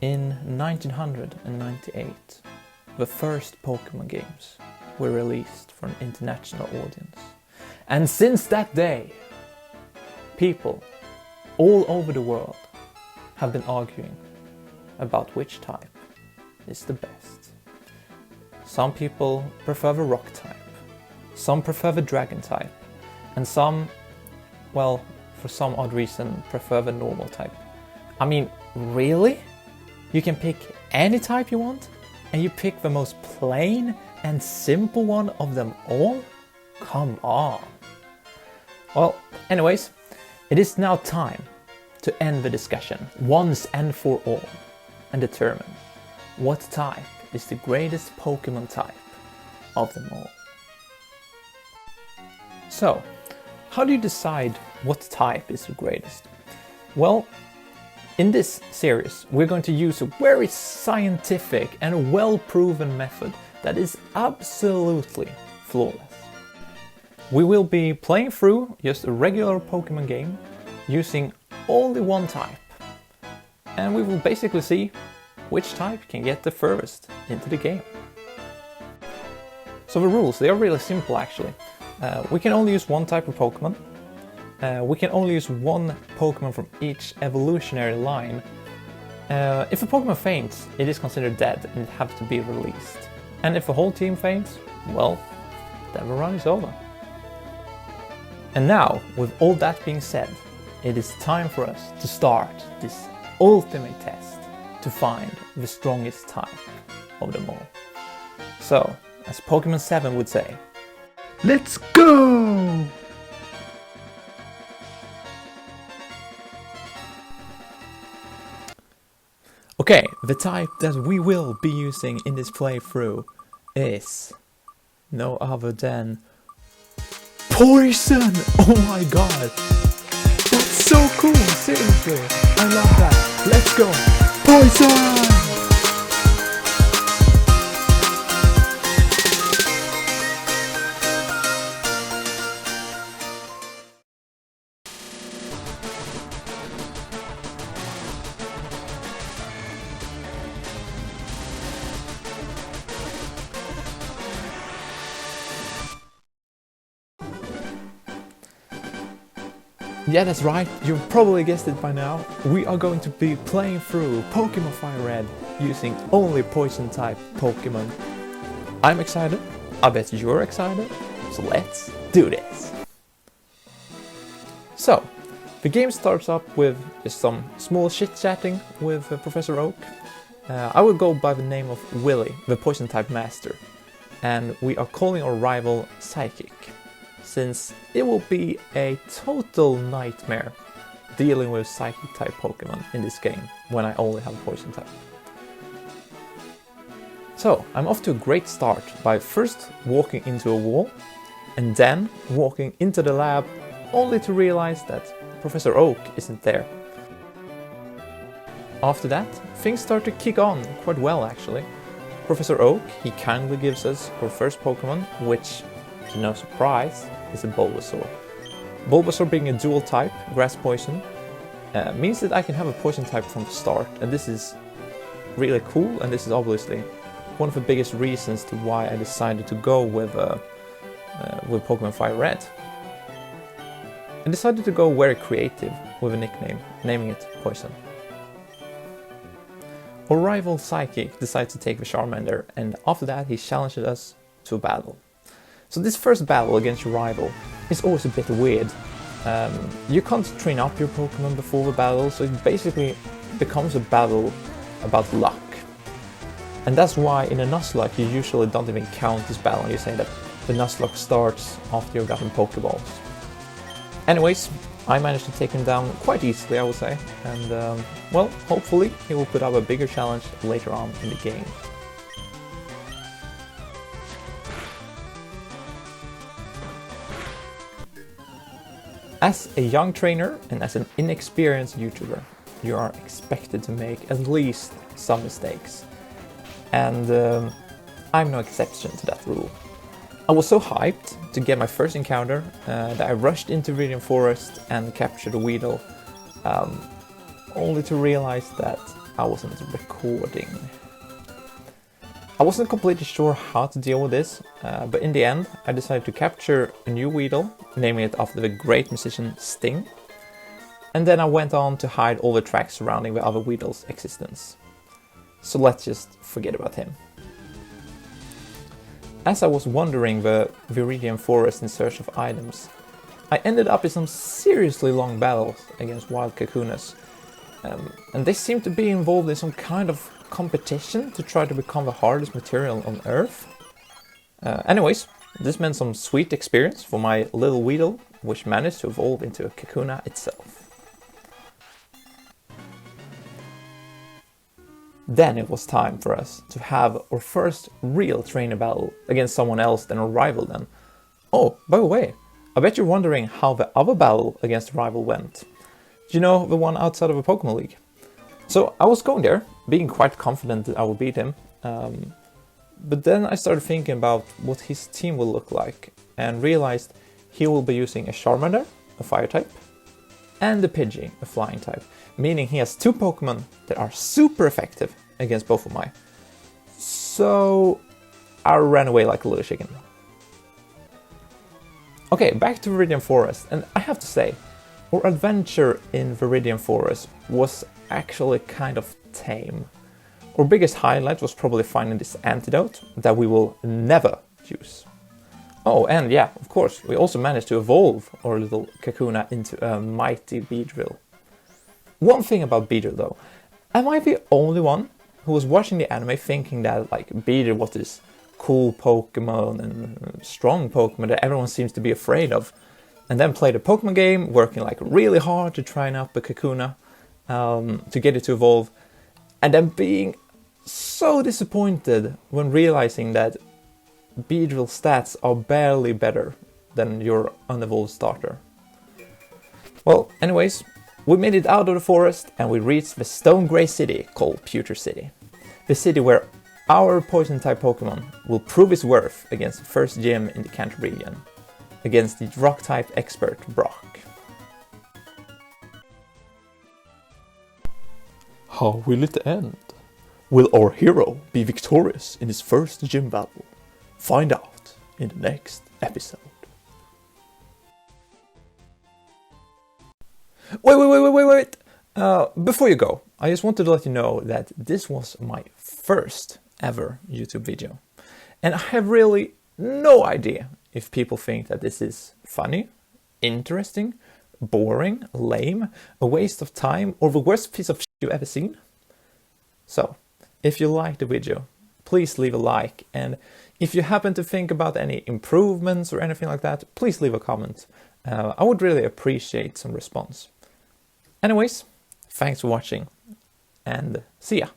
In 1998, the first Pokemon games were released for an international audience. And since that day, people all over the world have been arguing about which type is the best. Some people prefer the rock type, some prefer the dragon type, and some, well, for some odd reason, prefer the normal type. I mean, really? You can pick any type you want, and you pick the most plain and simple one of them all? Come on. Well, anyways, it is now time to end the discussion once and for all and determine what type is the greatest Pokemon type of them all. So, how do you decide what type is the greatest? Well, in this series, we're going to use a very scientific and well-proven method that is absolutely flawless. We will be playing through just a regular Pokemon game using only one type, and we will basically see which type can get the furthest into the game. So the rules, they are really simple actually. We can only use one type of Pokemon. We can only use one Pokemon from each evolutionary line. If a Pokemon faints, it is considered dead and it has to be released. And if the whole team faints, well, then the run is over. And now, with all that being said, it is time for us to start this ultimate test to find the strongest type of them all. So, as Pokemon 7 would say, let's go! Okay, the type that we will be using in this playthrough is no other than Poison! Oh my god! That's so cool, seriously! I love that! Let's go! Poison! Yeah, that's right, you've probably guessed it by now. We are going to be playing through Pokemon Fire Red using only Poison type Pokemon. I'm excited, I bet you're excited, so let's do this! So, the game starts up with just some small chit-chatting with Professor Oak. I will go by the name of Willy, the Poison type master, and we are calling our rival Psychic, since it will be a total nightmare dealing with Psychic type Pokemon in this game when I only have Poison type. So, I'm off to a great start by first walking into a wall and then walking into the lab only to realize that Professor Oak isn't there. After that, things start to kick on quite well actually. Professor Oak, he kindly gives us our first Pokemon, which, to no surprise, is a Bulbasaur. Bulbasaur being a dual type, grass poison, means that I can have a poison type from the start, and this is really cool, and this is obviously one of the biggest reasons to why I decided to go with Pokemon Fire Red. I decided to go very creative with a nickname, naming it Poison. Our rival Psychic decides to take the Charmander, and after that he challenges us to a battle. So this first battle against your rival is always a bit weird. You can't train up your Pokemon before the battle, so it basically becomes a battle about luck. And that's why in a Nuzlocke you usually don't even count this battle, you say that the Nuzlocke starts after you've gotten Pokeballs. Anyways, I managed to take him down quite easily, I would say, and well, hopefully he will put up a bigger challenge later on in the game. As a young trainer and as an inexperienced YouTuber, you are expected to make at least some mistakes. And I'm no exception to that rule. I was so hyped to get my first encounter that I rushed into Viridian Forest and captured a Weedle, only to realize that I wasn't recording. I wasn't completely sure how to deal with this, but in the end I decided to capture a new Weedle, naming it after the great musician Sting. And then I went on to hide all the tracks surrounding the other Weedle's existence. So let's just forget about him. As I was wandering the Viridian Forest in search of items, I ended up in some seriously long battles against wild Kakunas. And they seemed to be involved in some kind of competition to try to become the hardest material on Earth. Anyways, this meant some sweet experience for my little Weedle, which managed to evolve into a Kakuna itself. Then it was time for us to have our first real trainer battle against someone else than a rival then. Oh, by the way, I bet you're wondering how the other battle against a rival went. Do you know, the one outside of a Pokemon League? So I was going there, being quite confident that I would beat him. But then I started thinking about what his team will look like and realized he will be using a Charmander, a fire type, and a Pidgey, a flying type, meaning he has two Pokemon that are super effective against both of mine. So I ran away like a little chicken. Okay, back to Viridian Forest, and I have to say, our adventure in Viridian Forest was actually kind of tame. Our biggest highlight was probably finding this antidote that we will never use. Oh, and yeah, of course, we also managed to evolve our little Kakuna into a mighty Beedrill. One thing about Beedrill though, am I the only one who was watching the anime thinking that like Beedrill was this cool Pokemon and strong Pokemon that everyone seems to be afraid of, and then played a Pokemon game, working like really hard to try and up a Kakuna to get it to evolve, and then being so disappointed when realizing that Beedrill stats are barely better than your unevolved starter. Well, anyways, we made it out of the forest and we reached the stone grey city called Pewter City. The city where our poison type Pokemon will prove its worth against the first gym in the Kanto region, against the rock type expert Brock. How will it end? Will our hero be victorious in his first gym battle? Find out in the next episode. Wait! Before you go, I just wanted to let you know that this was my first ever YouTube video. And I have really no idea if people think that this is funny, interesting, boring, lame, a waste of time, or the worst piece of shit you've ever seen. So, if you liked the video, please leave a like, and if you happen to think about any improvements or anything like that, please leave a comment. I would really appreciate some response. Anyways, thanks for watching, and see ya!